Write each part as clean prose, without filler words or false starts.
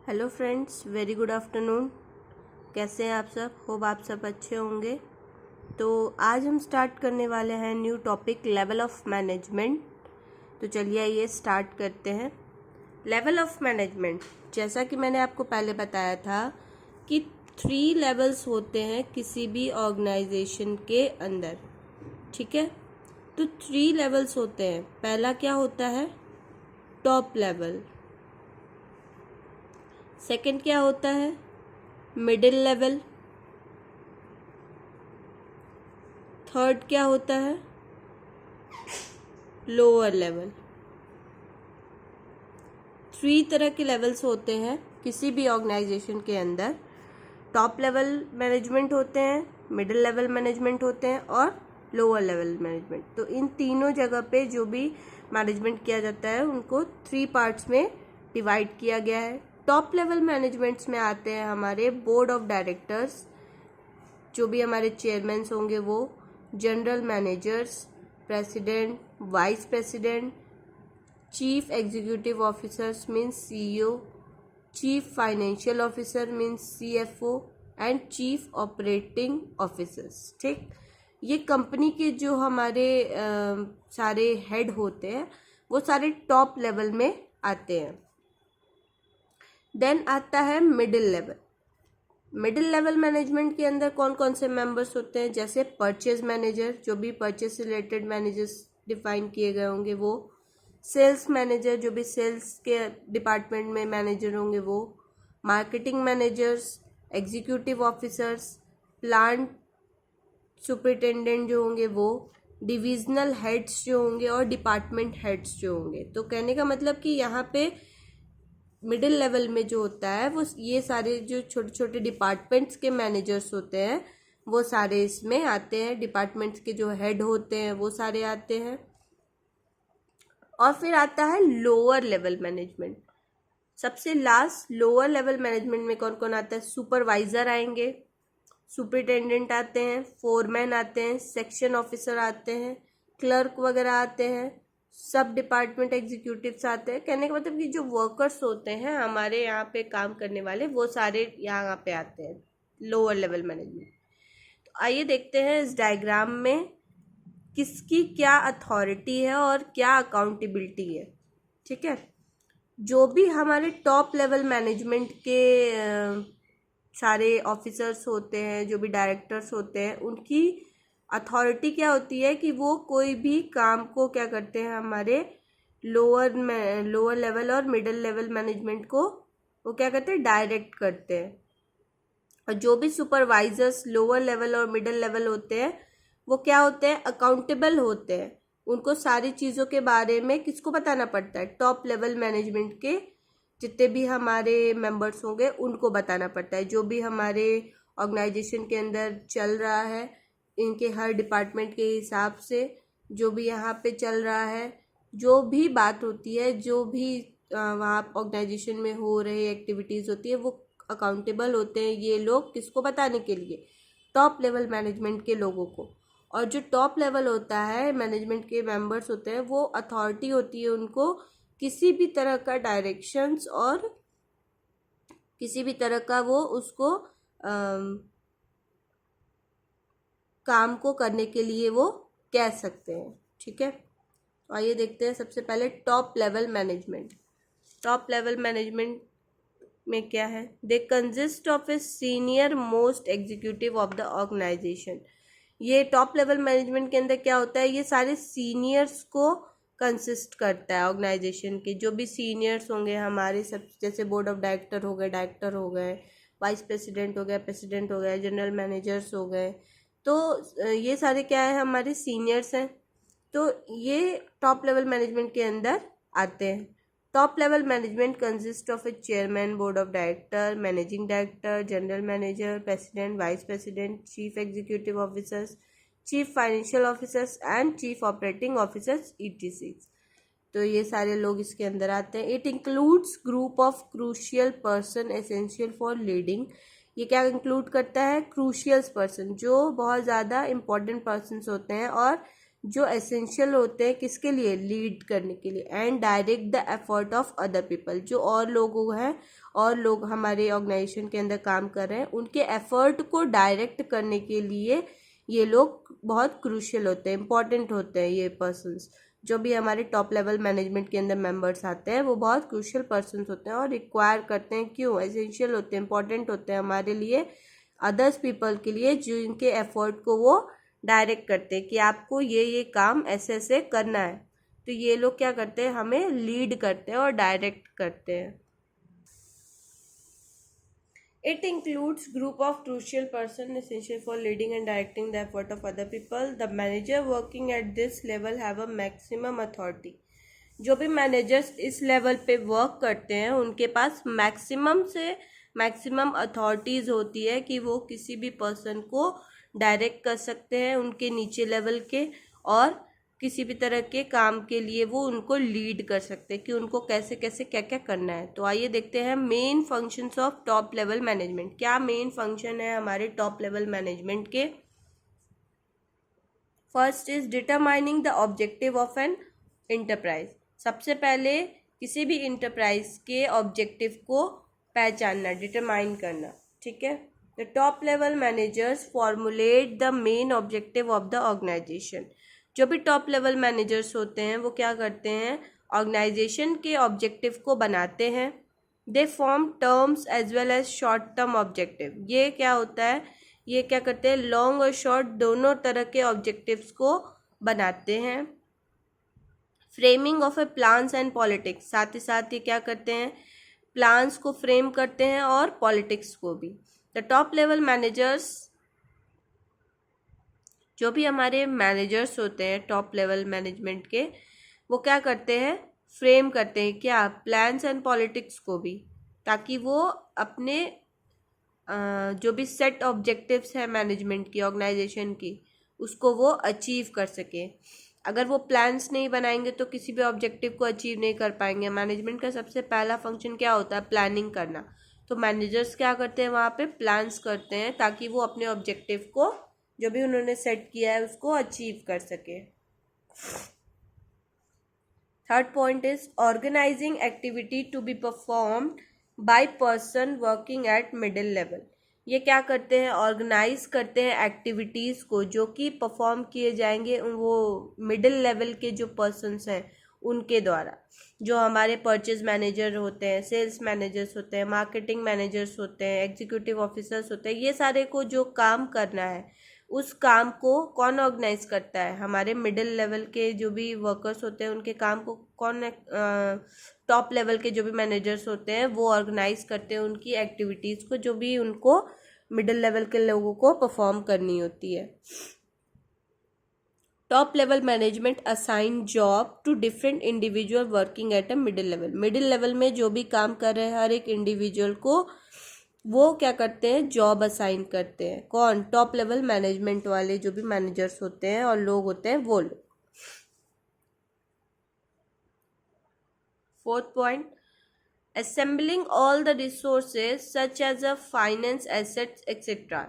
Hello friends, very good afternoon. कैसे हैं आप सब? होप आप सब अच्छे होंगे। तो आज हम स्टार्ट करने वाले हैं new topic level of management. तो चलिए आइए स्टार्ट करते हैं। लेवल ऑफ मैनेजमेंट, जैसा कि मैंने आपको पहले बताया था कि 3 लेवल्स होते हैं किसी भी ऑर्गेनाइजेशन के अंदर। ठीक है, तो 3 लेवल्स होते हैं। पहला क्या होता है? Top level. सेकंड क्या होता है? Middle level. थर्ड क्या होता है? Lower level. 3 तरह के लेवल्स होते हैं किसी भी ऑर्गेनाइजेशन के अंदर। टॉप लेवल मैनेजमेंट होते हैं, मिडिल लेवल मैनेजमेंट होते हैं और लोअर लेवल मैनेजमेंट। तो इन तीनों जगह पे जो भी मैनेजमेंट किया जाता है उनको 3 पार्ट्स में डिवाइड किया गया है। टॉप लेवल मैनेजमेंट्स में आते हैं हमारे बोर्ड ऑफ डायरेक्टर्स, जो भी हमारे चेयरमैन होंगे वो, general managers, president, vice president, chief executive officers means CEO, chief financial officer means CFO and chief operating officers. ठीक, ये कंपनी के जो हमारे सारे हेड होते हैं वो सारे टॉप लेवल में आते हैं। देन आता है middle level. Middle level management के अंदर कौन कौन से मेंबर्स होते हैं? जैसे परचेज मैनेजर, जो भी परचेज से रिलेटेड मैनेजर्स डिफाइन किए गए होंगे वो, सेल्स मैनेजर, जो भी सेल्स के डिपार्टमेंट में मैनेजर होंगे वो, marketing managers, executive officers, plant superintendent जो होंगे वो, डिविजनल हेड्स जो होंगे और डिपार्टमेंट हेड्स जो होंगे। तो कहने का मतलब कि यहाँ पे मिडिल लेवल में जो होता है वो ये सारे जो छोटे छोटे डिपार्टमेंट्स के मैनेजर्स होते हैं वो सारे इसमें आते हैं। डिपार्टमेंट्स के जो हेड होते हैं वो सारे आते हैं। और फिर आता है लोअर लेवल मैनेजमेंट। सबसे लास्ट लोअर लेवल मैनेजमेंट में कौन कौन आता है? सुपरवाइजर आएंगे, सुपरिटेंडेंट आते हैं, फोरमैन आते हैं, सेक्शन ऑफिसर आते हैं, क्लर्क वगैरह आते हैं, सब डिपार्टमेंट एग्जीक्यूटिव्स आते हैं। कहने का मतलब कि जो वर्कर्स होते हैं हमारे यहाँ पे काम करने वाले वो सारे यहाँ पे आते हैं लोअर लेवल मैनेजमेंट। तो आइए देखते हैं इस डायग्राम में किसकी क्या अथॉरिटी है और क्या अकाउंटेबिलिटी है। ठीक है, जो भी हमारे टॉप लेवल मैनेजमेंट के सारे ऑफिसर्स होते हैं, जो भी डायरेक्टर्स होते हैं, उनकी अथॉरिटी क्या होती है कि वो कोई भी काम को क्या करते हैं, हमारे लोअर लेवल और मिडिल लेवल मैनेजमेंट को वो क्या करते हैं, डायरेक्ट करते हैं। और जो भी सुपरवाइजर्स लोअर लेवल और मिडिल लेवल होते हैं वो क्या होते हैं, अकाउंटेबल होते हैं। उनको सारी चीज़ों के बारे में किसको बताना पड़ता है? टॉप लेवल मैनेजमेंट के जितने भी हमारे मेंबर्स होंगे उनको बताना पड़ता है। जो भी हमारे ऑर्गेनाइजेशन के अंदर चल रहा है, इनके हर डिपार्टमेंट के हिसाब से जो भी यहाँ पे चल रहा है, जो भी बात होती है, जो भी वहाँ ऑर्गेनाइजेशन में हो रही एक्टिविटीज़ होती है, वो अकाउंटेबल होते हैं ये लोग किसको बताने के लिए? टॉप लेवल मैनेजमेंट के लोगों को। और जो टॉप लेवल होता है मैनेजमेंट के मेंबर्स होते हैं वो अथॉरिटी होती है उनको किसी भी तरह का डायरेक्शंस और किसी भी तरह का वो उसको काम को करने के लिए वो कह सकते हैं। ठीक है, तो आइए देखते हैं सबसे पहले top level management. Top level management में क्या है? They consist of a senior most executive of the organisation. ये टॉप लेवल मैनेजमेंट के अंदर क्या होता है, ये सारे सीनियर्स को कंसिस्ट करता है। ऑर्गेनाइजेशन के जो भी सीनियर्स होंगे हमारे सब, जैसे बोर्ड ऑफ डायरेक्टर हो गए, वाइस प्रेसिडेंट हो गए, प्रेसिडेंट हो गए, जनरल मैनेजर्स हो गए, तो ये सारे क्या है, हमारे सीनियर्स हैं। तो ये टॉप लेवल मैनेजमेंट के अंदर आते हैं। Top level management consist of A chairman, board of director, managing director, general manager, president, vice president, chief executive officers, chief financial officers and chief operating officers ETC। तो ये सारे लोग इसके अंदर आते हैं। It includes group of crucial person essential for leading. ये क्या इंक्लूड करता है? क्रूशियल पर्सन, जो बहुत ज़्यादा इंपॉर्टेंट पर्सनस होते हैं और जो एसेंशियल होते हैं किसके लिए, लीड करने के लिए, and direct the effort of other people, जो और लोग हैं और लोग हमारे ऑर्गेनाइजेशन के अंदर काम कर रहे हैं उनके एफर्ट को डायरेक्ट करने के लिए ये लोग बहुत क्रूशियल होते हैं, इंपॉर्टेंट होते हैं। ये पर्सन्स जो भी हमारे टॉप लेवल मैनेजमेंट के अंदर मेंबर्स आते हैं वो बहुत क्रूशियल पर्सन्स होते हैं और रिक्वायर करते हैं, क्यों, एसेंशियल होते हैं, इंपॉर्टेंट होते हैं हमारे लिए, अदर्स पीपल के लिए, जो इनके एफर्ट को वो डायरेक्ट करते हैं कि आपको ये काम ऐसे ऐसे करना है। तो ये लोग क्या करते हैं, हमें लीड करते हैं और डायरेक्ट करते हैं। It includes group of crucial person essential for leading and directing the effort of other people. The manager working at this level have a maximum authority. जो भी मैनेजर्स इस लेवल पे वर्क करते हैं उनके पास मैक्सिमम से मैक्सिमम अथॉरिटीज़ होती है कि वो किसी भी पर्सन को डायरेक्ट कर सकते हैं उनके नीचे लेवल के, और किसी भी तरह के काम के लिए वो उनको लीड कर सकते हैं कि उनको कैसे कैसे क्या क्या करना है। तो आइए देखते हैं main functions of top level management. क्या मेन फंक्शन है हमारे टॉप लेवल मैनेजमेंट के। First is determining the objective of an enterprise. सबसे पहले किसी भी इंटरप्राइज के ऑब्जेक्टिव को पहचानना, डिटरमाइन करना, ठीक है। The top level managers formulate the main objective of the organisation. जो भी टॉप लेवल मैनेजर्स होते हैं वो क्या करते हैं, ऑर्गेनाइजेशन के ऑब्जेक्टिव को बनाते हैं। They form terms as well as short term objective. ये क्या होता है, ये क्या करते हैं, लॉन्ग और शॉर्ट दोनों तरह के ऑब्जेक्टिव्स को बनाते हैं। Framing of A plans and politics, साथ ही साथ ये क्या करते हैं, प्लान्स को फ्रेम करते हैं और पॉलिटिक्स को भी। द टॉप लेवल मैनेजर्स, जो भी हमारे मैनेजर्स होते हैं टॉप लेवल मैनेजमेंट के, वो क्या करते हैं, फ्रेम करते हैं क्या, प्लान्स एंड पॉलिटिक्स को भी, ताकि वो अपने जो भी सेट ऑब्जेक्टिव्स है मैनेजमेंट की, ऑर्गेनाइजेशन की, उसको वो अचीव कर सके। अगर वो प्लान्स नहीं बनाएंगे तो किसी भी ऑब्जेक्टिव को अचीव नहीं कर पाएंगे। मैनेजमेंट का सबसे पहला फंक्शन क्या होता है, प्लानिंग करना। तो मैनेजर्स क्या करते हैं, वहाँ पे प्लान्स करते हैं ताकि वो अपने ऑब्जेक्टिव को जो भी उन्होंने सेट किया है उसको अचीव कर सके। Third point is organising activity to be performed by person working at middle level. ये क्या करते हैं, ऑर्गेनाइज करते हैं एक्टिविटीज़ को जो कि परफॉर्म किए जाएंगे वो मिडिल लेवल के जो पर्सन्स हैं उनके द्वारा। जो हमारे परचेज मैनेजर होते हैं, सेल्स मैनेजर्स होते हैं, मार्केटिंग मैनेजर्स होते हैं, एग्जीक्यूटिव ऑफिसर्स होते हैं, ये सारे को जो काम करना है उस काम को कौन ऑर्गेनाइज करता है, हमारे मिडिल लेवल के जो भी वर्कर्स होते हैं उनके काम को कौन, टॉप लेवल के जो भी मैनेजर्स होते हैं वो ऑर्गेनाइज करते हैं उनकी एक्टिविटीज़ को जो भी उनको मिडिल लेवल के लोगों को परफॉर्म करनी होती है। Top level management assign job to different individual working at a middle level. Middle level में जो भी काम कर रहे हैं हर एक इंडिविजुअल को वो क्या करते हैं, जॉब असाइन करते हैं। कौन, टॉप लेवल मैनेजमेंट वाले जो भी मैनेजर्स होते हैं और लोग होते हैं वो लोग। Fourth point, assembling all the resources such as a finance, assets etcetera.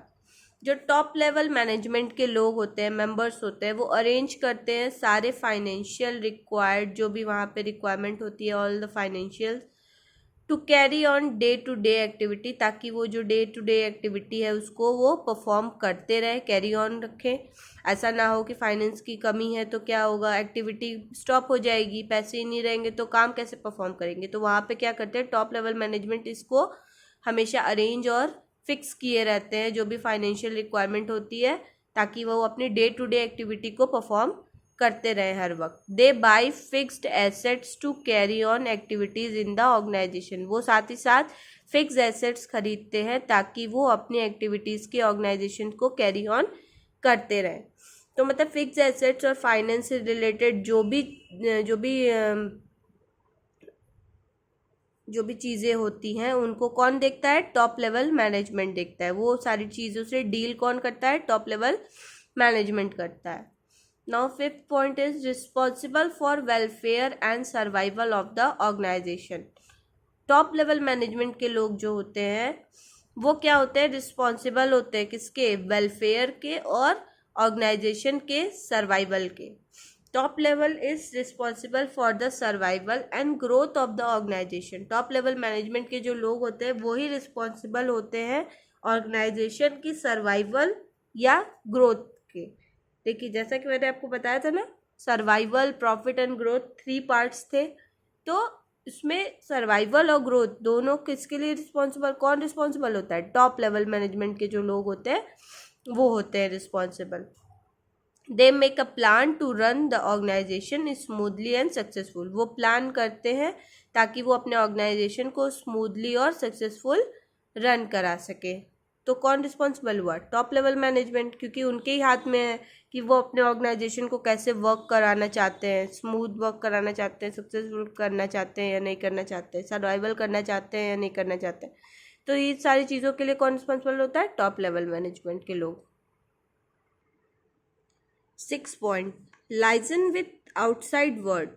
जो टॉप लेवल मैनेजमेंट के लोग होते हैं, मेंबर्स होते हैं, वो अरेंज करते हैं सारे फाइनेंशियल रिक्वायर्ड जो भी वहाँ पे रिक्वायरमेंट होती है, all the financial to carry on day to day activity, ताकि वो जो डे टू डे एक्टिविटी है उसको वो परफॉर्म करते रहे, कैरी ऑन रखें। ऐसा ना हो कि फाइनेंस की कमी है तो क्या होगा, एक्टिविटी स्टॉप हो जाएगी, पैसे ही नहीं रहेंगे तो काम कैसे परफॉर्म करेंगे। तो वहाँ पे क्या करते हैं टॉप लेवल मैनेजमेंट, इसको हमेशा अरेंज और फिक्स किए रहते हैं जो भी फाइनेंशियल रिक्वायरमेंट होती है, ताकि वो अपनी डे टू डे एक्टिविटी को परफॉर्म करते रहे हर वक्त। They buy fixed assets to carry on activities in the organisation. वो साथ ही साथ फिक्स एसेट्स खरीदते हैं ताकि वो अपनी एक्टिविटीज़ की ऑर्गेनाइजेशन को कैरी ऑन करते रहें। तो मतलब फिक्स एसेट्स और फाइनेंस से रिलेटेड जो भी चीज़ें होती हैं उनको कौन देखता है, टॉप लेवल मैनेजमेंट देखता है। वो सारी चीज़ों से डील कौन करता है, टॉप लेवल मैनेजमेंट करता है। Now fifth point is responsible for welfare and survival of the organisation. Top level management के लोग जो होते हैं वो क्या होते हैं, रिस्पॉन्सिबल होते हैं किसके, वेलफेयर के और ऑर्गेनाइजेशन के सर्वाइवल के। Top level is responsible for the survival and growth of the organisation. Top level management के जो लोग होते हैं वो ही रिस्पॉन्सिबल होते हैं ऑर्गेनाइजेशन की सर्वाइवल या ग्रोथ के। देखिए जैसा कि मैंने आपको बताया था ना, survival, profit and growth 3 parts थे। तो इसमें सर्वाइवल और ग्रोथ दोनों किसके लिए रिस्पॉन्सिबल, कौन रिस्पॉन्सिबल होता है? टॉप लेवल मैनेजमेंट के जो लोग होते हैं वो होते हैं responsible. They make a plan to run the organisation smoothly and successful. वो प्लान करते हैं ताकि वो अपने ऑर्गेनाइजेशन को स्मूथली और सक्सेसफुल रन करा सके। तो कौन रिस्पॉन्सिबल हुआ? टॉप लेवल मैनेजमेंट, क्योंकि उनके ही हाथ में है कि वो अपने ऑर्गेनाइजेशन को कैसे वर्क कराना चाहते हैं, स्मूथ वर्क कराना चाहते हैं, सक्सेसफुल करना चाहते हैं या नहीं करना चाहते हैं, सर्वाइवल करना चाहते हैं या नहीं करना चाहते हैं। तो ये सारी चीज़ों के लिए कौन रिस्पॉन्सिबल होता है? टॉप लेवल मैनेजमेंट के लोग। 6 point, liaison with outside world.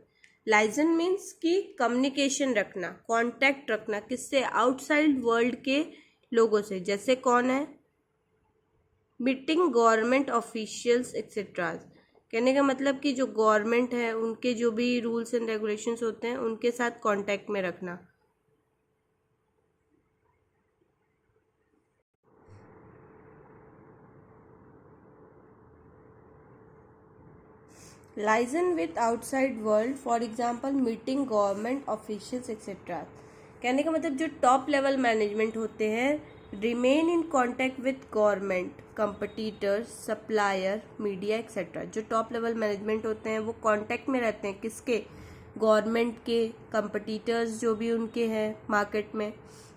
Liaison means कि कम्युनिकेशन रखना, कॉन्टैक्ट रखना, किससे? आउटसाइड वर्ल्ड के लोगों से। जैसे कौन है? Meeting government officials etcetera. कहने का मतलब कि जो गवर्नमेंट है उनके जो भी रूल्स एंड रेगुलेशंस होते हैं उनके साथ कांटेक्ट में रखना। Liaison with outside world, for example meeting government officials etcetera. कहने का मतलब जो टॉप लेवल मैनेजमेंट होते हैं remain in contact with government, competitors, supplier, media etcetera. जो टॉप लेवल मैनेजमेंट होते हैं वो कांटेक्ट में रहते हैं किसके? गवर्नमेंट के, कंपटीटर्स जो भी उनके हैं मार्केट में,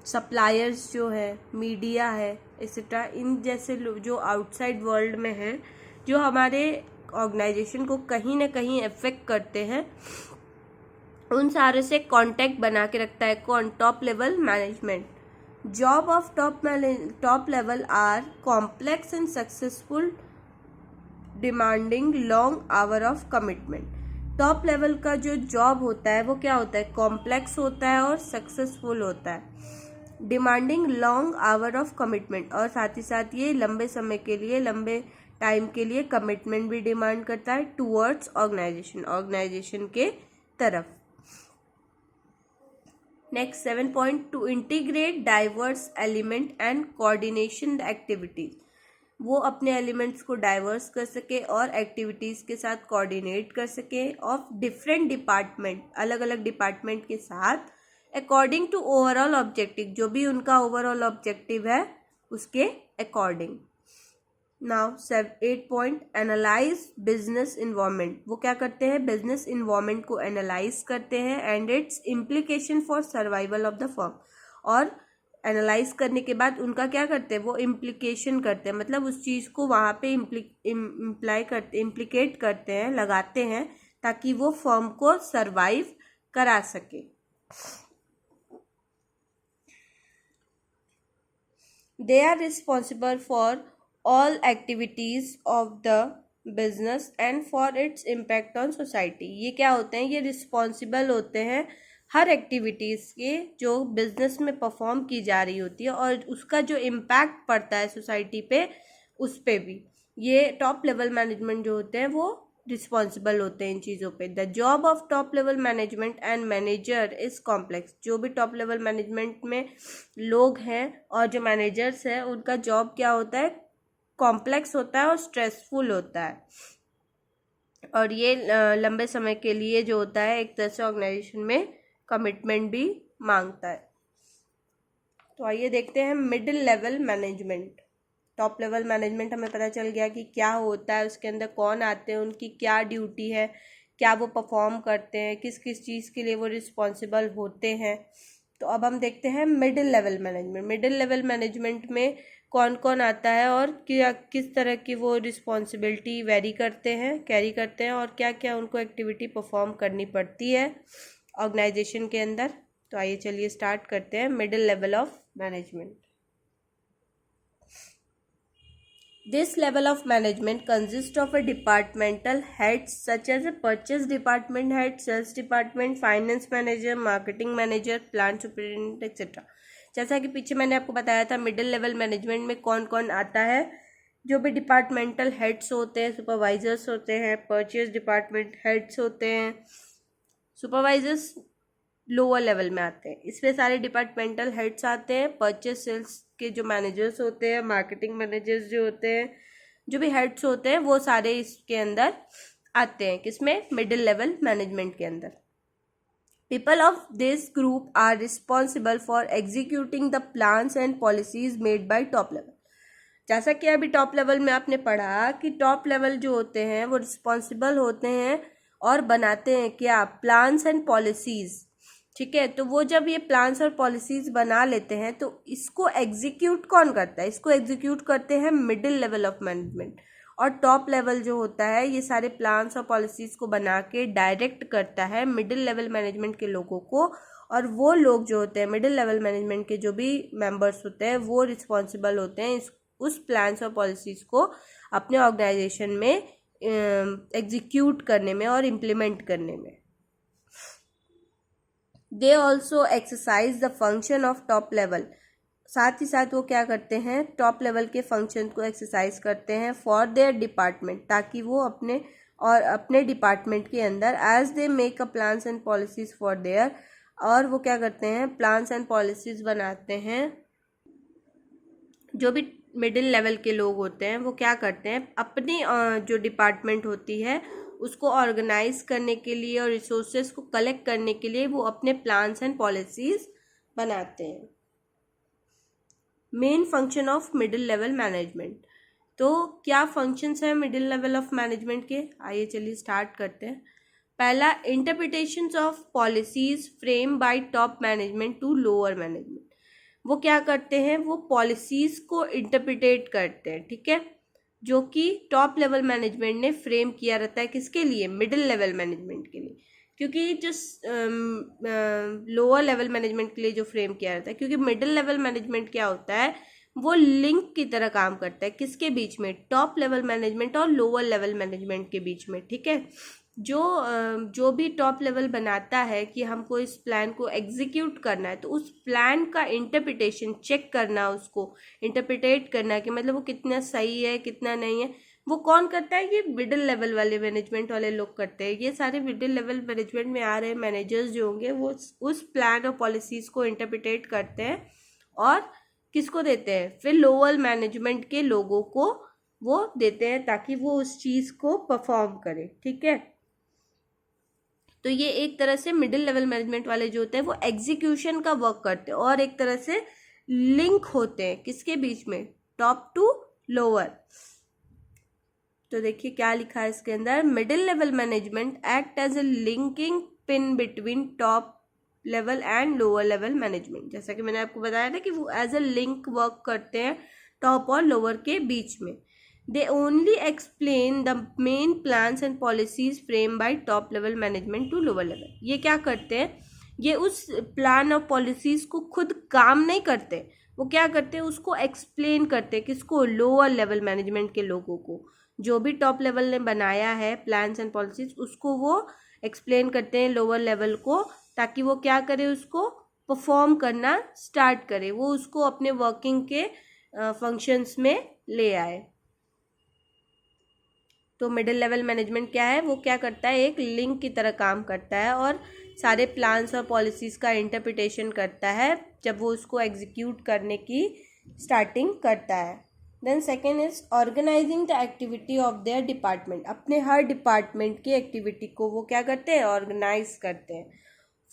सप्लायर्स जो है, मीडिया है एक्सेट्रा। इन जैसे जो आउटसाइड वर्ल्ड में हैं, जो हमारे ऑर्गेनाइजेशन को कहीं ना कहीं अफेक्ट करते हैं, उन सारे से कांटेक्ट बना के रखता है कौन? Top level management. Job of top level are complex and successful, demanding long hour of commitment. Top level का जो जॉब होता है वो क्या होता है? कॉम्प्लेक्स होता है और सक्सेसफुल होता है। Demanding long hour of commitment, और साथ ही साथ ये लंबे समय के लिए, लंबे टाइम के लिए कमिटमेंट भी डिमांड करता है टूवर्ड्स ऑर्गेनाइजेशन, ऑर्गेनाइजेशन के तरफ। Next 7 point, to integrate diverse element and coordination the activities. वो अपने एलिमेंट्स को डाइवर्स कर सके और एक्टिविटीज़ के साथ कोऑर्डिनेट कर सके ऑफ डिफरेंट डिपार्टमेंट, अलग अलग डिपार्टमेंट के साथ, अकॉर्डिंग टू ओवरऑल ऑब्जेक्टिव, जो भी उनका ओवरऑल ऑब्जेक्टिव है उसके according. Now 8 point, analyse business environment. वो क्या करते हैं? बिजनेस इन्वायरमेंट को एनालाइज करते हैं and it's implication for survival of the firm. और एनालाइज करने के बाद उनका क्या करते हैं? वो इम्प्लीकेशन करते हैं, मतलब उस चीज़ को वहाँ पे इम्प्लीकेट करते हैं, लगाते हैं, ताकि वो फर्म को सर्वाइव करा सके। They are responsible for all activities of the business and for its impact on society। ये क्या होते हैं? ये रिस्पॉन्सिबल होते हैं हर एक्टिविटीज़ के जो बिजनेस में परफॉर्म की जा रही होती है और उसका जो इम्पैक्ट पड़ता है सोसाइटी पे, उस पे भी ये टॉप लेवल मैनेजमेंट जो होते हैं वो रिस्पॉन्सिबल होते हैं इन चीज़ों पे। The job of top level management and manager is complex. जो भी टॉप लेवल मैनेजमेंट में लोग हैं और जो मैनेजर्स हैं उनका जॉब क्या होता है? कॉम्प्लेक्स होता है और स्ट्रेसफुल होता है, और ये लंबे समय के लिए जो होता है एक तरह से ऑर्गेनाइजेशन में कमिटमेंट भी मांगता है। तो आइए देखते हैं middle level management. Top level management हमें पता चल गया कि क्या होता है, उसके अंदर कौन आते हैं, उनकी क्या ड्यूटी है, क्या वो परफॉर्म करते हैं, किस किस चीज़ के लिए वो रिस्पॉन्सिबल होते हैं। तो अब हम देखते हैं middle level management. Middle level management में कौन कौन आता है और क्या किस तरह की वो रिस्पॉन्सिबिलिटी कैरी करते हैं और क्या क्या उनको एक्टिविटी परफॉर्म करनी पड़ती है ऑर्गेनाइजेशन के अंदर। तो आइए चलिए स्टार्ट करते हैं middle level of management. This level of management consists of a departmental heads such as a purchase department head, sales department, finance manager, marketing manager, plant superintendent etc. जैसा कि पीछे मैंने आपको बताया था मिडिल लेवल मैनेजमेंट में कौन कौन आता है, जो भी डिपार्टमेंटल हेड्स होते हैं, सुपरवाइजर्स होते हैं, परचेज डिपार्टमेंट हेड्स होते हैं, सुपरवाइजर्स लोअर लेवल में आते हैं। इसमें सारे डिपार्टमेंटल हेड्स आते हैं, परचेज सेल्स के जो मैनेजर्स होते हैं, मार्केटिंग मैनेजर्स जो होते हैं, जो भी हेड्स होते हैं, वो सारे इसके अंदर आते हैं। किसमें? मिडिल लेवल मैनेजमेंट के अंदर। People of this group are responsible for executing the plans and policies made by top level. जैसा कि अभी टॉप लेवल में आपने पढ़ा कि टॉप लेवल जो होते हैं वो रिस्पॉन्सिबल होते हैं और बनाते हैं क्या? Plans and policies. ठीक है, तो वो जब ये प्लान्स और पॉलिसीज बना लेते हैं तो इसको एग्जीक्यूट कौन करता है? इसको एग्जीक्यूट करते हैं मिडिल लेवल ऑफ मैनेजमेंट। और टॉप लेवल जो होता है ये सारे प्लान्स और पॉलिसीज़ को बना के डायरेक्ट करता है मिडिल लेवल मैनेजमेंट के लोगों को। और वो लोग जो होते हैं मिडिल लेवल मैनेजमेंट के जो भी मेंबर्स होते हैं वो रिस्पॉन्सिबल होते हैं उस प्लान्स और पॉलिसीज़ को अपने ऑर्गेनाइजेशन में एग्जीक्यूट करने में और इम्प्लीमेंट करने में। They also exercise the function of top level. साथ ही साथ वो क्या करते हैं? टॉप लेवल के फंक्शन को एक्सरसाइज करते हैं फॉर देयर डिपार्टमेंट, ताकि वो अपने डिपार्टमेंट के अंदर as they make a plans and policies for their, और वो क्या करते हैं? प्लान्स एंड पॉलिसीज बनाते हैं। जो भी मिडिल लेवल के लोग होते हैं वो क्या करते हैं? अपनी जो डिपार्टमेंट होती है उसको ऑर्गेनाइज करने के लिए और रिसोर्सेज को कलेक्ट करने के लिए वो अपने प्लान्स एंड पॉलिसीज बनाते हैं। Main function of middle level management. तो क्या फंक्शंस हैं मिडिल लेवल ऑफ मैनेजमेंट के? आइए चलिए स्टार्ट करते हैं। पहला, interpretations of policies frame by top management to lower management. वो क्या करते हैं? वो पॉलिसीज को इंटरप्रिटेट करते हैं, ठीक है, जो कि टॉप लेवल मैनेजमेंट ने फ्रेम किया रहता है। किसके लिए? मिडिल लेवल मैनेजमेंट के लिए। क्योंकि जो लोअर लेवल मैनेजमेंट के लिए जो फ्रेम किया जाता है, क्योंकि मिडिल लेवल मैनेजमेंट क्या होता है? वो लिंक की तरह काम करता है। किसके बीच में? टॉप लेवल मैनेजमेंट और लोअर लेवल मैनेजमेंट के बीच में, ठीक है। जो भी टॉप लेवल बनाता है कि हमको इस प्लान को एग्जीक्यूट करना है, तो उस प्लान का इंटरप्रिटेशन चेक करना, उसको इंटरप्रिटेट करना कि मतलब वो कितना सही है कितना नहीं है, वो कौन करता है? ये मिडिल लेवल वाले मैनेजमेंट वाले लोग करते हैं। ये सारे मिडिल लेवल मैनेजमेंट में आ रहे मैनेजर्स जो होंगे वो उस प्लान और पॉलिसीज को इंटरप्रिटेट करते हैं और किसको देते हैं? फिर लोअर मैनेजमेंट के लोगों को वो देते हैं ताकि वो उस चीज़ को परफॉर्म करे, ठीक है। तो ये एक तरह से मिडिल लेवल मैनेजमेंट वाले जो होते हैं वो एग्जीक्यूशन का वर्क करते हैं और एक तरह से लिंक होते हैं किसके बीच में? Top to lower. तो देखिए क्या लिखा है इसके अंदर, middle level management act as a linking pin between top level and lower level management. जैसा कि मैंने आपको बताया था कि वो एज ए लिंक वर्क करते हैं टॉप और लोअर के बीच में। They only explain the main plans and policies frame by top level management to lower level. ये क्या करते हैं? ये उस प्लान और पॉलिसीज को खुद काम नहीं करते, वो क्या करते हैं? उसको एक्सप्लेन करते हैं। किसको? लोअर लेवल मैनेजमेंट के लोगों को। जो भी टॉप लेवल ने बनाया है प्लान्स एंड पॉलिसीज उसको वो एक्सप्लेन करते हैं लोअर लेवल को, ताकि वो क्या करे? उसको परफॉर्म करना स्टार्ट करे, वो उसको अपने वर्किंग के फंक्शंस में ले आए। तो मिडिल लेवल मैनेजमेंट क्या है? वो क्या करता है? एक लिंक की तरह काम करता है और सारे प्लान्स और पॉलिसीज का इंटरप्रिटेशन करता है जब वो उसको एग्जीक्यूट करने की स्टार्टिंग करता है। Then second is organising the activity of their department. अपने हर डिपार्टमेंट की एक्टिविटी को वो क्या करते हैं? ऑर्गेनाइज करते हैं।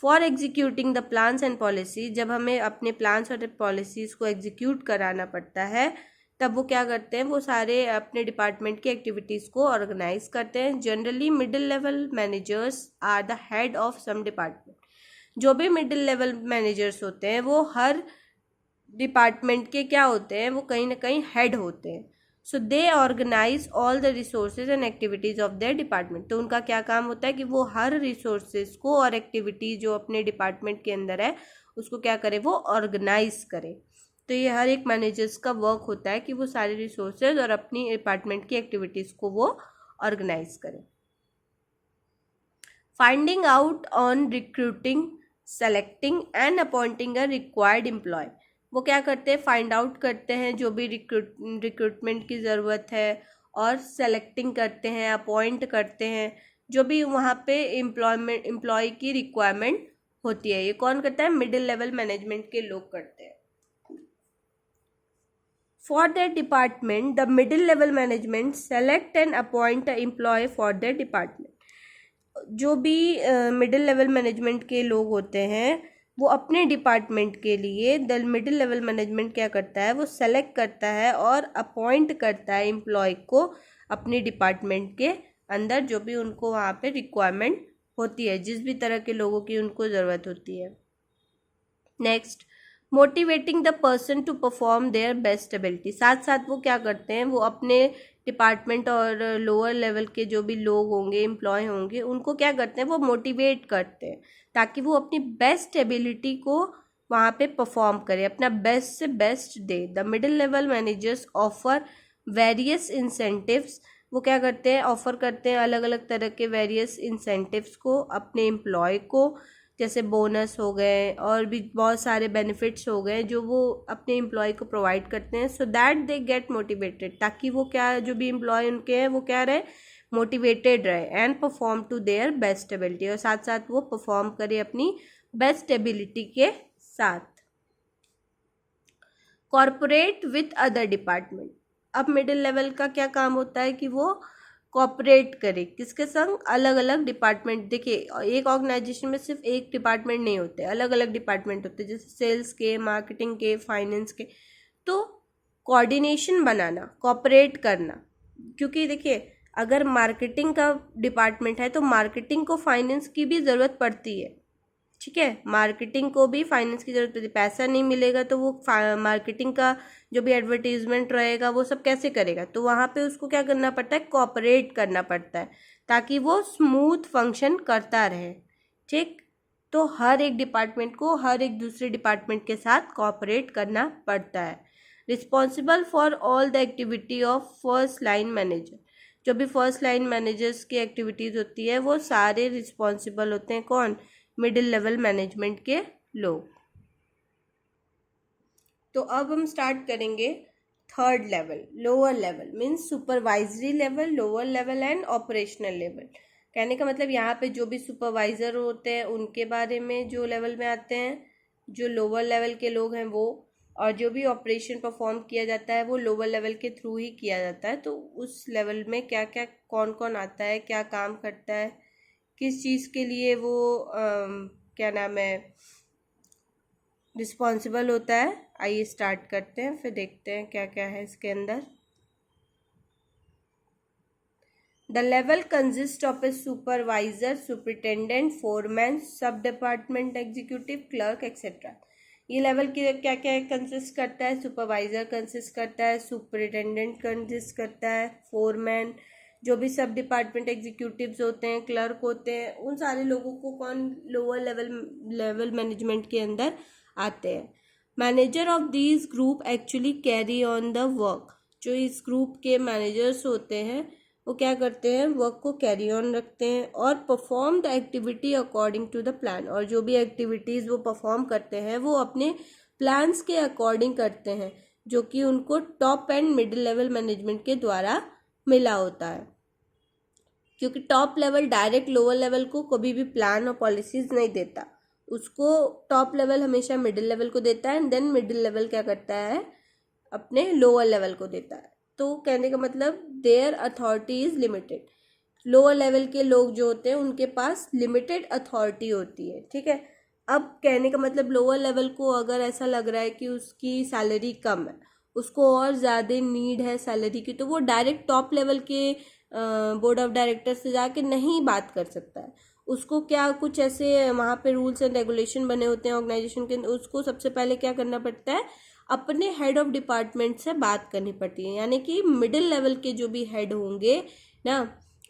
For executing the plans and policy, जब हमें अपने प्लान्स और पॉलिसीज़ को एग्जीक्यूट कराना पड़ता है तब वो क्या करते हैं? वो सारे अपने डिपार्टमेंट की एक्टिविटीज़ को ऑर्गेनाइज करते हैं। Generally middle level managers are the head of some department. जो भी मिडिल लेवल मैनेजर्स होते हैं वो हर डिपार्टमेंट के क्या होते हैं? वो कहीं ना कहीं हेड होते हैं। So they organise all the resources and activities of their department. तो उनका क्या काम होता है कि वो हर रिसोर्सेज को और एक्टिविटी जो अपने डिपार्टमेंट के अंदर है उसको क्या करे? वो ऑर्गेनाइज करे। तो ये हर एक मैनेजर्स का वर्क होता है कि वो सारे रिसोर्सेज और अपनी डिपार्टमेंट की एक्टिविटीज़ को वो ऑर्गेनाइज करें। Finding out on recruiting, selecting and appointing a required employ. वो क्या करते हैं, फाइंड आउट करते हैं जो भी रिक्रूटमेंट की ज़रूरत है और सेलेक्टिंग करते हैं, अपॉइंट करते हैं जो भी वहाँ पे एम्प्लॉय की रिक्वायरमेंट होती है। ये कौन करता है, मिडिल लेवल मैनेजमेंट के लोग करते हैं। For their department, the middle level management select and appoint an employee for their department. जो भी मिडिल लेवल मैनेजमेंट के लोग होते हैं वो अपने डिपार्टमेंट के लिए द मिडिल लेवल मैनेजमेंट क्या करता है, वो सेलेक्ट करता है और अपॉइंट करता है एम्प्लॉय को अपने डिपार्टमेंट के अंदर जो भी उनको वहाँ पे रिक्वायरमेंट होती है, जिस भी तरह के लोगों की उनको ज़रूरत होती है। Next, motivating the person to perform their best ability. साथ साथ वो क्या करते हैं, वो अपने डिपार्टमेंट और लोअर लेवल के जो भी लोग होंगे, एम्प्लॉय होंगे, उनको क्या करते हैं, वो मोटिवेट करते हैं ताकि वो अपनी बेस्ट एबिलिटी को वहाँ पे परफॉर्म करे, अपना बेस्ट से best they. The middle level managers offer various incentives. वो क्या करते हैं, ऑफर करते हैं अलग अलग तरह के वेरियस इंसेंटिव्स को अपने एम्प्लॉय को, जैसे बोनस हो गए और भी बहुत सारे बेनिफिट्स हो गए जो वो अपने एम्प्लॉय को प्रोवाइड करते हैं, so that they get motivated, ताकि वो क्या, जो भी एम्प्लॉय उनके हैं वो क्या रहे, मोटिवेटेड रहे and perform to their best ability, और साथ साथ वो परफॉर्म करे अपनी बेस्ट एबिलिटी के साथ। Corporate with other department. अब मिडिल लेवल का क्या काम होता है कि वो कॉपरेट करे, किसके संग, अलग अलग डिपार्टमेंट। देखिए एक ऑर्गेनाइजेशन में सिर्फ एक डिपार्टमेंट नहीं होते, अलग अलग डिपार्टमेंट होते हैं, जैसे सेल्स के, मार्केटिंग के, फाइनेंस के। तो कोऑर्डिनेशन बनाना, कॉपरेट करना, क्योंकि देखिए अगर मार्केटिंग का डिपार्टमेंट है तो मार्केटिंग को फाइनेंस की भी ज़रूरत पड़ती है, ठीक है, मार्केटिंग को भी फाइनेंस की ज़रूरत पड़ती है। पैसा नहीं मिलेगा तो वो मार्केटिंग का जो भी एडवर्टीजमेंट रहेगा वो सब कैसे करेगा, तो वहाँ पे उसको क्या करना पड़ता है, कोऑपरेट करना पड़ता है ताकि वो स्मूथ फंक्शन करता रहे, ठीक। तो हर एक डिपार्टमेंट को हर एक दूसरे डिपार्टमेंट के साथ कोऑपरेट करना पड़ता है। Responsible for all the activity of first line manager. जो भी फर्स्ट लाइन मैनेजर्स की एक्टिविटीज़ होती है वो सारे रिस्पॉन्सिबल होते हैं, कौन, मिडिल लेवल मैनेजमेंट के लोग। तो अब हम स्टार्ट करेंगे third level, lower level, means supervisory level, lower level and operational level. कहने का मतलब यहाँ पे जो भी सुपरवाइजर होते हैं उनके बारे में जो लेवल में आते हैं, जो लोअर लेवल के लोग हैं वो, और जो भी ऑपरेशन परफॉर्म किया जाता है वो लोअर लेवल के थ्रू ही किया जाता है। तो उस लेवल में क्या क्या कौन कौन आता है, क्या काम करता है, किस चीज़ के लिए वो क्या नाम है, रिस्पॉन्सिबल होता है। आइए स्टार्ट करते हैं, फिर देखते हैं क्या क्या है इसके अंदर। The level consist of A supervisor, superintendent, foreman, सब डिपार्टमेंट एग्जीक्यूटिव, क्लर्क एक्सेट्रा। ये लेवल की क्या क्या कंसिस्ट करता है, सुपरवाइजर कंसिस्ट करता है, सुपरिटेंडेंट कंसिस्ट करता है, फोरमैन, जो भी सब डिपार्टमेंट एग्जीक्यूटिव्स होते हैं, क्लर्क होते हैं, उन सारे लोगों को कौन लोअर लेवल मैनेजमेंट के अंदर आते हैं। Manager of these group actually carry on the work. जो इस ग्रुप के मैनेजर्स होते हैं वो क्या करते हैं, वर्क को कैरी ऑन रखते हैं और perform the activity according to the plan. और जो भी एक्टिविटीज़ वो परफॉर्म करते हैं वो अपने प्लान्स के अकॉर्डिंग करते हैं, जो कि उनको top and middle level management के द्वारा मिला होता है। क्योंकि top level direct lower level को कभी भी प्लान और पॉलिसीज़ नहीं देता, उसको टॉप लेवल हमेशा मिडिल लेवल को देता है एंड देन मिडिल लेवल क्या करता है, अपने लोअर लेवल को देता है। तो कहने का मतलब there authority is limited. Lower level के लोग जो होते हैं उनके पास लिमिटेड अथॉरिटी होती है, ठीक है। अब कहने का मतलब लोअर लेवल को अगर ऐसा लग रहा है कि उसकी सैलरी कम है, उसको और ज़्यादा नीड है सैलरी की, तो वो डायरेक्ट टॉप लेवल के बोर्ड ऑफ डायरेक्टर से जाके नहीं बात कर सकता है। उसको क्या कुछ ऐसे वहाँ पे रूल्स एंड रेगुलेशन बने होते हैं ऑर्गेनाइजेशन के, उसको सबसे पहले क्या करना पड़ता है, अपने हेड ऑफ डिपार्टमेंट से बात करनी पड़ती है। यानी कि मिडिल लेवल के जो भी हेड होंगे ना,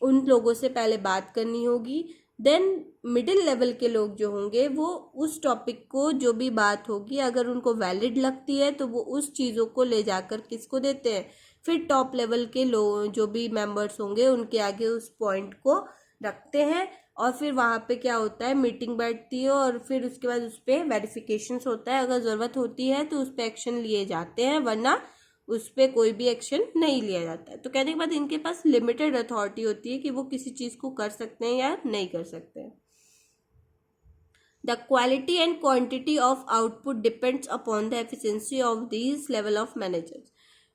उन लोगों से पहले बात करनी होगी, देन मिडिल लेवल के लोग जो होंगे वो उस टॉपिक को जो भी बात होगी अगर उनको वैलिड लगती है तो वो उस चीज़ों को ले जाकर किसको देते हैं, फिर टॉप लेवल के लोग जो भी मेंबर्स होंगे उनके आगे उस पॉइंट को रखते हैं और फिर वहाँ पे क्या होता है, मीटिंग बैठती है और फिर उसके बाद उस पर वेरिफिकेशंस होता है। अगर ज़रूरत होती है तो उस पर एक्शन लिए जाते हैं, वरना उस पर कोई भी एक्शन नहीं लिया जाता है। तो कहने के बाद इनके पास लिमिटेड अथॉरिटी होती है कि वो किसी चीज़ को कर सकते हैं या नहीं कर सकते हैं। The quality and quantity of output depends upon the efficiency of these level of managers.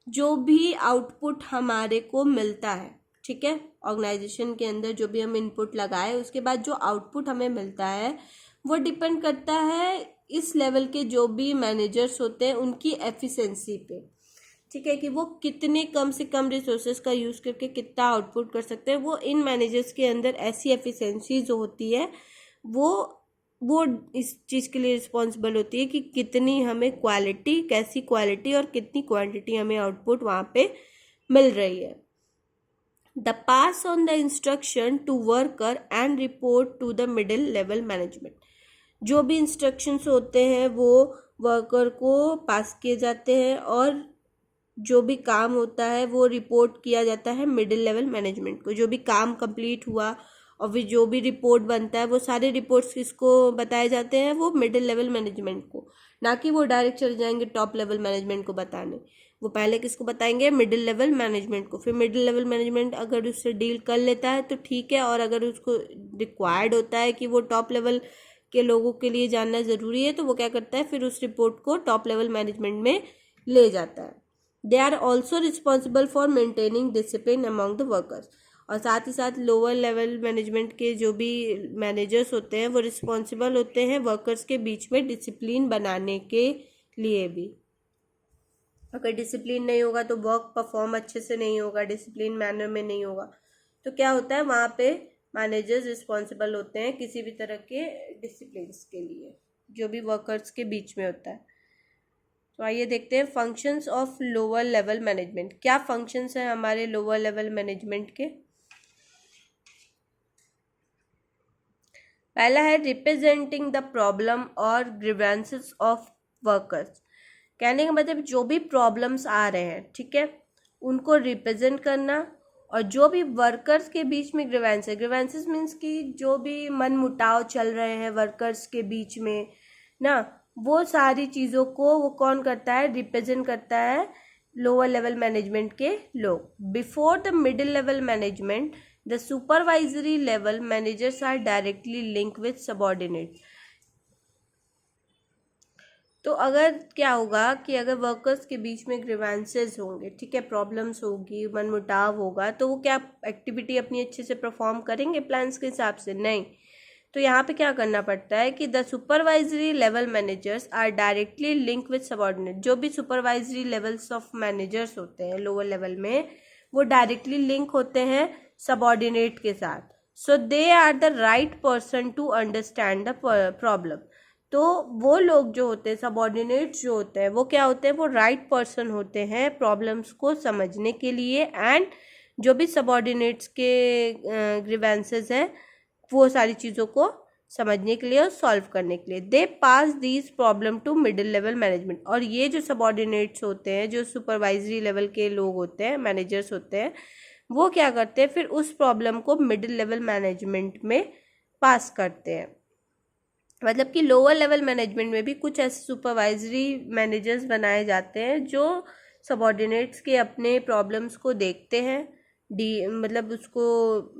जो भी आउटपुट हमारे को मिलता है, ठीक है, ऑर्गेनाइजेशन के अंदर जो भी हम इनपुट लगाए उसके बाद जो आउटपुट हमें मिलता है वो डिपेंड करता है इस लेवल के जो भी मैनेजर्स होते हैं उनकी एफिशिएंसी पे, ठीक है, कि वो कितने कम से कम रिसोर्सेज का यूज़ करके कितना आउटपुट कर सकते हैं। वो इन मैनेजर्स के अंदर ऐसी एफिशिएंसी जो होती है वो इस चीज़ के लिए रिस्पॉन्सिबल होती है कि कितनी हमें क्वालिटी, कैसी क्वालिटी और कितनी क्वांटिटी हमें आउटपुट वहाँ पे मिल रही है। The pass on the instruction to worker and report to the middle level management. जो भी इंस्ट्रक्शंस होते हैं वो वर्कर को पास किए जाते हैं और जो भी काम होता है वो रिपोर्ट किया जाता है मिडिल लेवल मैनेजमेंट को। जो भी काम कंप्लीट हुआ और फिर जो भी रिपोर्ट बनता है वो सारे रिपोर्ट्स किसको बताए जाते हैं, वो मिडिल लेवल मैनेजमेंट को, ना कि वो डायरेक्ट चले जाएंगे टॉप लेवल मैनेजमेंट को बताने। वो पहले किसको बताएंगे, मिडिल लेवल मैनेजमेंट को। फिर मिडिल लेवल मैनेजमेंट अगर उससे डील कर लेता है तो ठीक है, और अगर उसको रिक्वायर्ड होता है कि वो टॉप लेवल के लोगों के लिए जानना ज़रूरी है तो वो क्या करता है, फिर उस रिपोर्ट को टॉप लेवल मैनेजमेंट में ले जाता है। They are also responsible for maintaining discipline among the workers. और साथ ही साथ लोअर लेवल मैनेजमेंट के जो भी मैनेजर्स होते हैं वो रिस्पॉन्सिबल होते हैं वर्कर्स के बीच में डिसिप्लिन बनाने के लिए भी। अगर डिसिप्लिन नहीं होगा तो वर्क परफॉर्म अच्छे से नहीं होगा, डिसिप्लिन मैनर में नहीं होगा, तो क्या होता है, वहाँ पे मैनेजर्स रिस्पॉन्सिबल होते हैं किसी भी तरह के डिसिप्लिन के लिए जो भी वर्कर्स के बीच में होता है। तो आइए देखते हैं functions of lower level management. क्या फंक्शंस हैं हमारे लोअर लेवल मैनेजमेंट के। पहला है रिप्रेजेंटिंग द प्रॉब्लम और ग्रीवेंसेस ऑफ वर्कर्स। कहने का मतलब जो भी प्रॉब्लम्स आ रहे हैं, ठीक है, उनको रिप्रेजेंट करना, और जो भी वर्कर्स के बीच में ग्रीवेंसेस मीन्स कि जो भी मन मुटाव चल रहे हैं वर्कर्स के बीच में ना, वो सारी चीज़ों को वो कौन करता है, रिप्रेजेंट करता है लोअर लेवल मैनेजमेंट के लोग। Before the middle level management the supervisory level managers are directly link with subordinate. तो अगर क्या होगा कि अगर वर्कर्स के बीच में ग्रीवेंसेस होंगे, ठीक है, प्रॉब्लम्स होगी, मनमुटाव होगा, तो वो क्या एक्टिविटी अपनी अच्छे से परफॉर्म करेंगे प्लान्स के हिसाब से, नहीं। तो यहाँ पे क्या करना पड़ता है कि the supervisory level managers are directly link with subordinate. जो भी सुपरवाइजरी लेवल्स ऑफ मैनेजर्स होते हैं लोअर लेवल में, वो डायरेक्टली लिंक होते हैं सबॉर्डिनेट के साथ। So they are the right person to understand the problem. तो वो लोग जो होते हैं, सबॉर्डिनेट्स जो होते हैं, वो क्या होते हैं, वो राइट पर्सन होते हैं प्रॉब्लम्स को समझने के लिए, एंड जो भी सबॉर्डिनेट्स के ग्रीवेंसेस हैं वो सारी चीज़ों को समझने के लिए और सॉल्व करने के लिए। They pass these problem to middle level management. और ये जो सबॉर्डिनेट्स होते हैं, जो सुपरवाइजरी लेवल के लोग होते हैं, मैनेजर्स होते हैं, वो क्या करते हैं, फिर उस प्रॉब्लम को मिडिल लेवल मैनेजमेंट में पास करते हैं। मतलब कि लोअर लेवल मैनेजमेंट में भी कुछ ऐसे सुपरवाइजरी मैनेजर्स बनाए जाते हैं जो सबॉर्डिनेट्स के अपने प्रॉब्लम्स को देखते हैं, मतलब उसको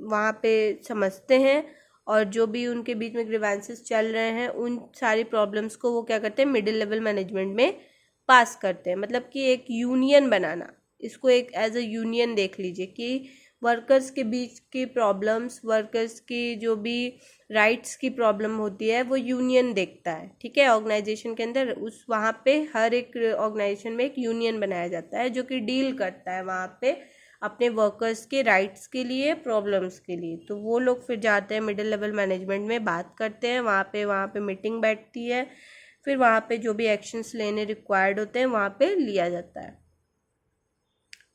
वहाँ पे समझते हैं, और जो भी उनके बीच में ग्रीवेंसेस चल रहे हैं उन सारी प्रॉब्लम्स को वो क्या करते हैं, मिडिल लेवल मैनेजमेंट में पास करते हैं। मतलब कि एक यूनियन बनाना, इसको एक एज अ यूनियन देख लीजिए कि वर्कर्स के बीच की प्रॉब्लम्स, वर्कर्स की जो भी राइट्स की प्रॉब्लम होती है वो यूनियन देखता है, ठीक है, ऑर्गेनाइजेशन के अंदर। उस वहाँ पे हर एक ऑर्गेनाइजेशन में एक यूनियन बनाया जाता है जो कि डील करता है वहाँ पे अपने वर्कर्स के राइट्स के लिए, प्रॉब्लम्स के लिए। तो वो लोग फिर जाते हैं मिडिल लेवल मैनेजमेंट में, बात करते हैं, वहाँ पे मीटिंग बैठती है, फिर वहाँ पे जो भी एक्शंस लेने रिक्वायर्ड होते हैं वहाँ पे लिया जाता है।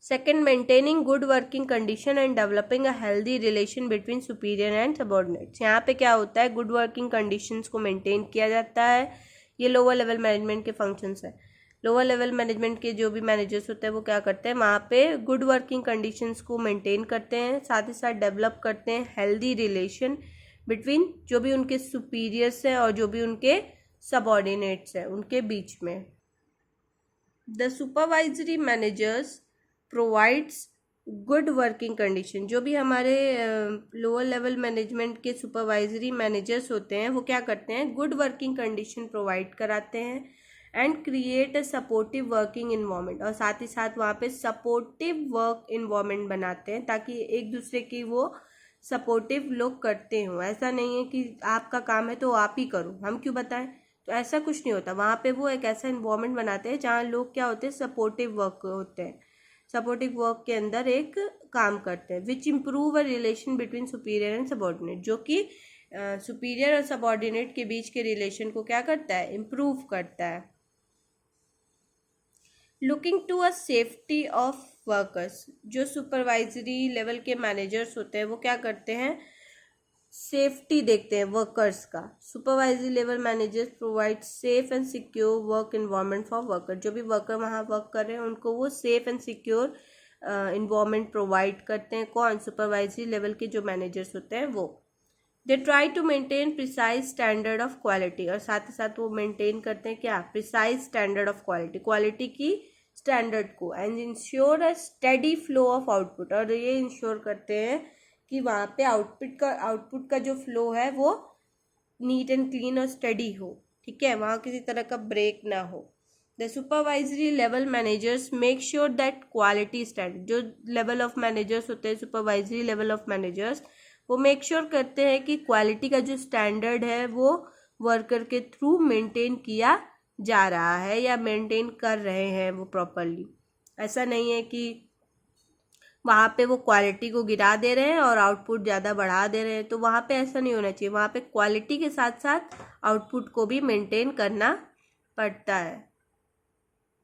Second, maintaining good working condition and developing a healthy relation between superior and subordinates. यहाँ पे क्या होता है, गुड वर्किंग कंडीशंस को मेंटेन किया जाता है। ये लोअर लेवल मैनेजमेंट के फंक्शंस है। लोअर लेवल मैनेजमेंट के जो भी मैनेजर्स होते हैं वो क्या करते हैं, वहाँ पे गुड वर्किंग कंडीशंस को मेंटेन करते हैं, साथ ही साथ डेवलप करते हैं हेल्दी रिलेशन बिटवीन जो भी उनके सुपीरियर्स हैं और जो भी उनके सबऑर्डिनेट्स हैं उनके बीच में। The supervisory managers provides good working condition. जो भी हमारे लोअर लेवल मैनेजमेंट के सुपरवाइजरी मैनेजर्स होते हैं वो क्या करते हैं, गुड वर्किंग कंडीशन प्रोवाइड कराते हैं and create a supportive working environment, और साथ ही साथ वहाँ पे सपोर्टिव वर्क इन्वायरमेंट बनाते हैं ताकि एक दूसरे की वो सपोर्टिव लोग करते हों। ऐसा नहीं है कि आपका काम है तो आप ही करो, हम क्यों बताएं, तो ऐसा कुछ नहीं होता। वहाँ पे वो एक ऐसा इन्वायरमेंट बनाते हैं जहाँ लोग क्या होते हैं, सपोर्टिव वर्क होते हैं, सपोर्टिव वर्क के अंदर एक काम करते हैं। Which improve a relation between superior and subordinate, जो कि सुपीरियर और सबॉर्डिनेट के बीच के रिलेशन को क्या करता है, इम्प्रूव करता है। Looking to a safety of workers, जो सुपरवाइजरी लेवल के मैनेजर्स होते हैं वो क्या करते हैं, सेफ्टी देखते हैं वर्कर्स का। Supervisory level managers provide safe and secure work environment for worker, जो भी वर्कर वहाँ वर्क कर रहे हैं उनको वो safe and secure environment provide करते हैं। कौन, सुपरवाइजरी लेवल के जो मैनेजर्स होते हैं वो। They try to maintain precise standard of quality, और साथ ही साथ वो मेंटेन करते हैं क्या, precise standard of quality, quality की स्टैंडर्ड को। And ensure a steady flow of output, और ये इंश्योर करते हैं कि वहाँ पे आउटपुट का जो फ्लो है वो नीट एंड क्लीन और स्टडी हो, ठीक है, वहाँ किसी तरह का ब्रेक ना हो। The supervisory level managers make sure that quality standard, जो लेवल ऑफ मैनेजर्स होते हैं सुपरवाइजरी लेवल ऑफ मैनेजर्स, वो मेक श्योर करते हैं कि क्वालिटी का जो स्टैंडर्ड है वो वर्कर के थ्रू मेंटेन किया जा रहा है या मेंटेन कर रहे हैं वो प्रॉपरली। ऐसा नहीं है कि वहाँ पे वो क्वालिटी को गिरा दे रहे हैं और आउटपुट ज़्यादा बढ़ा दे रहे हैं, तो वहाँ पे ऐसा नहीं होना चाहिए। वहाँ पे क्वालिटी के साथ साथ आउटपुट को भी मेंटेन करना पड़ता है।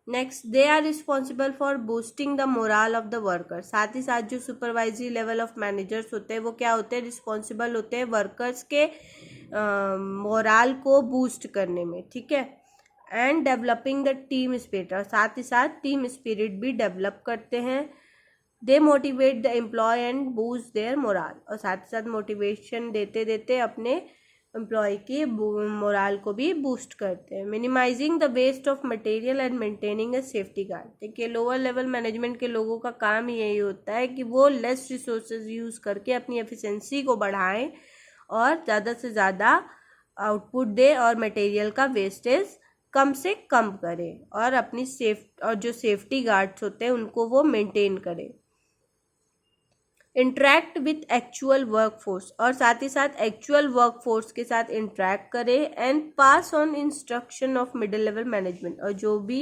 Next, they are responsible for boosting the morale of the worker, साथ ही साथ जो सुपरवाइजरी लेवल ऑफ मैनेजर्स होते हैं वो क्या होते हैं, रिस्पॉन्सिबल होते हैं वर्कर्स के मोरल को बूस्ट करने में, ठीक है। And developing the team spirit, और साथ ही साथ टीम स्पिरिट भी डेवलप करते हैं। They motivate the employ and boost their moral, और साथ ही साथ मोटिवेशन देते देते अपने एम्प्लॉय की मोरल को भी बूस्ट करते हैं। Minimising the waste of material and maintaining a safety guard, देखिए लोअर लेवल मैनेजमेंट के लोगों का काम यही होता है कि वो लेस रिसोर्सेज यूज़ करके अपनी एफिशिएंसी को बढ़ाएं और ज़्यादा से ज़्यादा आउटपुट दे और मटेरियल का वेस्टेज कम से कम करें और अपनी जो सेफ्टी गार्ड्स होते हैं उनको वो मेंटेन करें। इंटरेक्ट विथ एक्चुअल वर्कफोर्स, और साथ ही साथ एक्चुअल वर्कफोर्स के साथ इंटरेक्ट करें। And pass on instruction of middle level management, और जो भी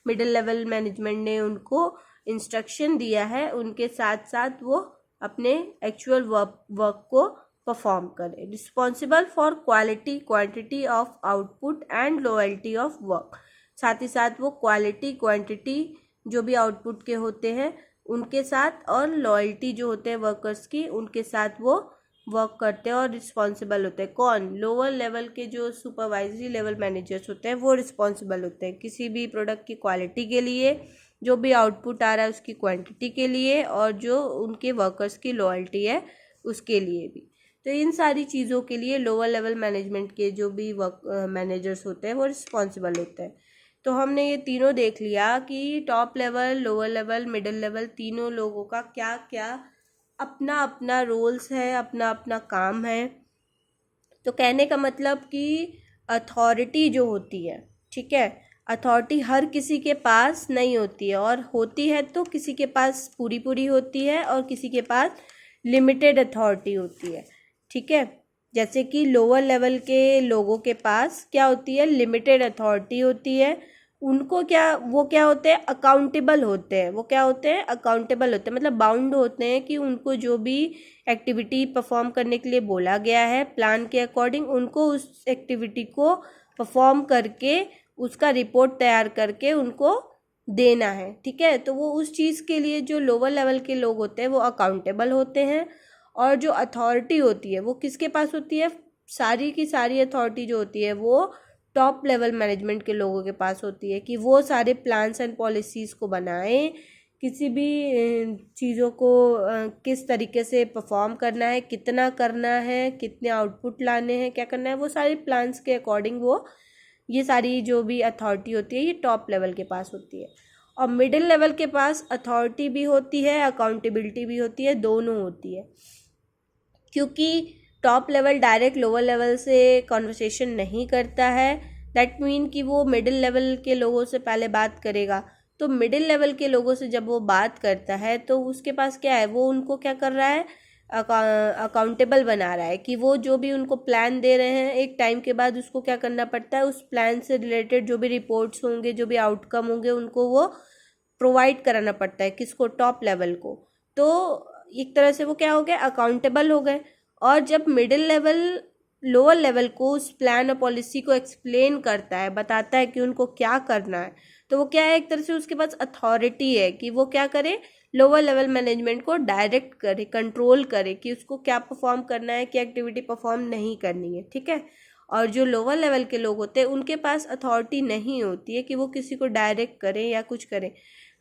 मिडिल लेवल मैनेजमेंट ने उनको इंस्ट्रक्शन दिया है उनके साथ साथ वो अपने एक्चुअल वर्क को परफॉर्म करें। Responsible for quality quantity of output and loyalty of work, साथ ही साथ वो क्वालिटी क्वांटिटी जो भी आउटपुट के होते हैं उनके साथ और लॉयल्टी जो होते हैं वर्कर्स की उनके साथ वो वर्क करते हैं और रिस्पॉन्सिबल होते हैं। कौन, लोअर लेवल के जो सुपरवाइजरी लेवल मैनेजर्स होते हैं वो रिस्पॉन्सिबल होते हैं किसी भी प्रोडक्ट की क्वालिटी के लिए, जो भी आउटपुट आ रहा है उसकी क्वांटिटी के लिए, और जो उनके वर्कर्स की लॉयल्टी है उसके लिए भी। तो इन सारी चीज़ों के लिए लोअर लेवल मैनेजमेंट के जो भी मैनेजर्स होते हैं वो रिस्पॉन्सिबल होते हैं। तो हमने ये तीनों देख लिया कि top level, lower level, middle level, तीनों लोगों का क्या क्या अपना अपना रोल्स है, अपना अपना काम है। तो कहने का मतलब कि अथॉरिटी जो होती है, ठीक है, अथॉरिटी हर किसी के पास नहीं होती है, और होती है तो किसी के पास पूरी पूरी होती है और किसी के पास लिमिटेड अथॉरिटी होती है, ठीक है। जैसे कि लोअर लेवल के लोगों के पास क्या होती है, लिमिटेड अथॉरिटी होती है। उनको वो क्या होते हैं, अकाउंटेबल होते हैं। वो क्या होते हैं, अकाउंटेबल होते हैं, मतलब बाउंड होते हैं कि उनको जो भी एक्टिविटी परफॉर्म करने के लिए बोला गया है प्लान के अकॉर्डिंग, उनको उस एक्टिविटी को परफॉर्म करके उसका रिपोर्ट तैयार करके उनको देना है, ठीक है। तो वो उस चीज़ के लिए जो लोअर लेवल के लोग होते हैं वो अकाउंटेबल होते हैं। और जो अथॉरिटी होती है वो किसके पास होती है, सारी की सारी अथॉरिटी जो होती है वो टॉप लेवल मैनेजमेंट के लोगों के पास होती है कि वो सारे प्लान्स एंड पॉलिसीज़ को बनाएं किसी भी चीज़ों को किस तरीके से परफॉर्म करना है, कितना करना है, कितने आउटपुट लाने हैं, क्या करना है, वो सारे प्लान्स के अकॉर्डिंग वो ये सारी जो भी अथॉरिटी होती है ये टॉप लेवल के पास होती है। और मिडिल लेवल के पास अथॉरिटी भी होती है, अकाउंटेबिलिटी भी होती है, दोनों होती है। क्योंकि top level direct lower level से कॉन्वर्सेशन नहीं करता है, दैट मीन कि वो मिडिल लेवल के लोगों से पहले बात करेगा। तो मिडिल लेवल के लोगों से जब वो बात करता है तो उसके पास क्या है, वो उनको क्या कर रहा है, अकाउंटेबल बना रहा है कि वो जो भी उनको प्लान दे रहे हैं एक टाइम के बाद उसको क्या करना पड़ता है, उस प्लान से रिलेटेड जो भी रिपोर्ट्स होंगे, जो भी आउटकम होंगे, उनको वो प्रोवाइड कराना पड़ता है, किसको, टॉप लेवल को। तो एक तरह से वो क्या हो गए, अकाउंटेबल हो गए। और जब मिडिल लेवल लोअर लेवल को उस प्लान और पॉलिसी को एक्सप्लेन करता है, बताता है कि उनको क्या करना है, तो वो क्या है, एक तरह से उसके पास अथॉरिटी है कि वो क्या करे, लोअर लेवल मैनेजमेंट को डायरेक्ट करे, कंट्रोल करे कि उसको क्या परफॉर्म करना है, क्या एक्टिविटी परफॉर्म नहीं करनी है, ठीक है। और जो लोअर लेवल के लोग होते हैं उनके पास अथॉरिटी नहीं होती है कि वो किसी को डायरेक्ट करें या कुछ करें।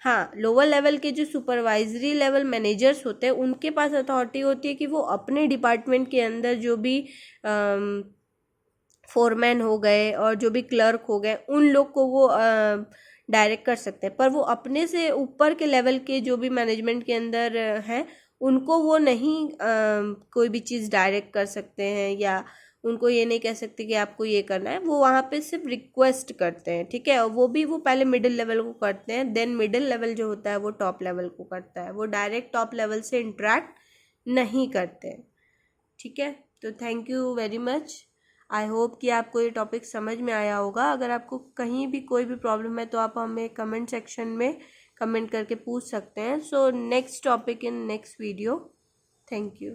हाँ, लोअर लेवल के जो सुपरवाइजरी लेवल मैनेजर्स होते हैं उनके पास अथॉरिटी होती है कि वो अपने डिपार्टमेंट के अंदर जो भी फोरमैन हो गए और जो भी क्लर्क हो गए उन लोग को वो डायरेक्ट कर सकते हैं। पर वो अपने से ऊपर के लेवल के जो भी मैनेजमेंट के अंदर हैं उनको वो नहीं कोई भी चीज़ डायरेक्ट कर सकते हैं, या उनको ये नहीं कह सकते कि आपको ये करना है। वो वहाँ पे सिर्फ रिक्वेस्ट करते हैं, ठीक है। और वो पहले मिडिल लेवल को करते हैं, देन मिडिल लेवल जो होता है वो टॉप लेवल को करता है। वो डायरेक्ट टॉप लेवल से इंटरेक्ट नहीं करते हैं, ठीक है। तो thank you very much. I hope कि आपको ये टॉपिक समझ में आया होगा। अगर आपको कहीं भी कोई भी प्रॉब्लम है तो आप हमें कमेंट सेक्शन में कमेंट करके पूछ सकते हैं। So next topic in next video. Thank you.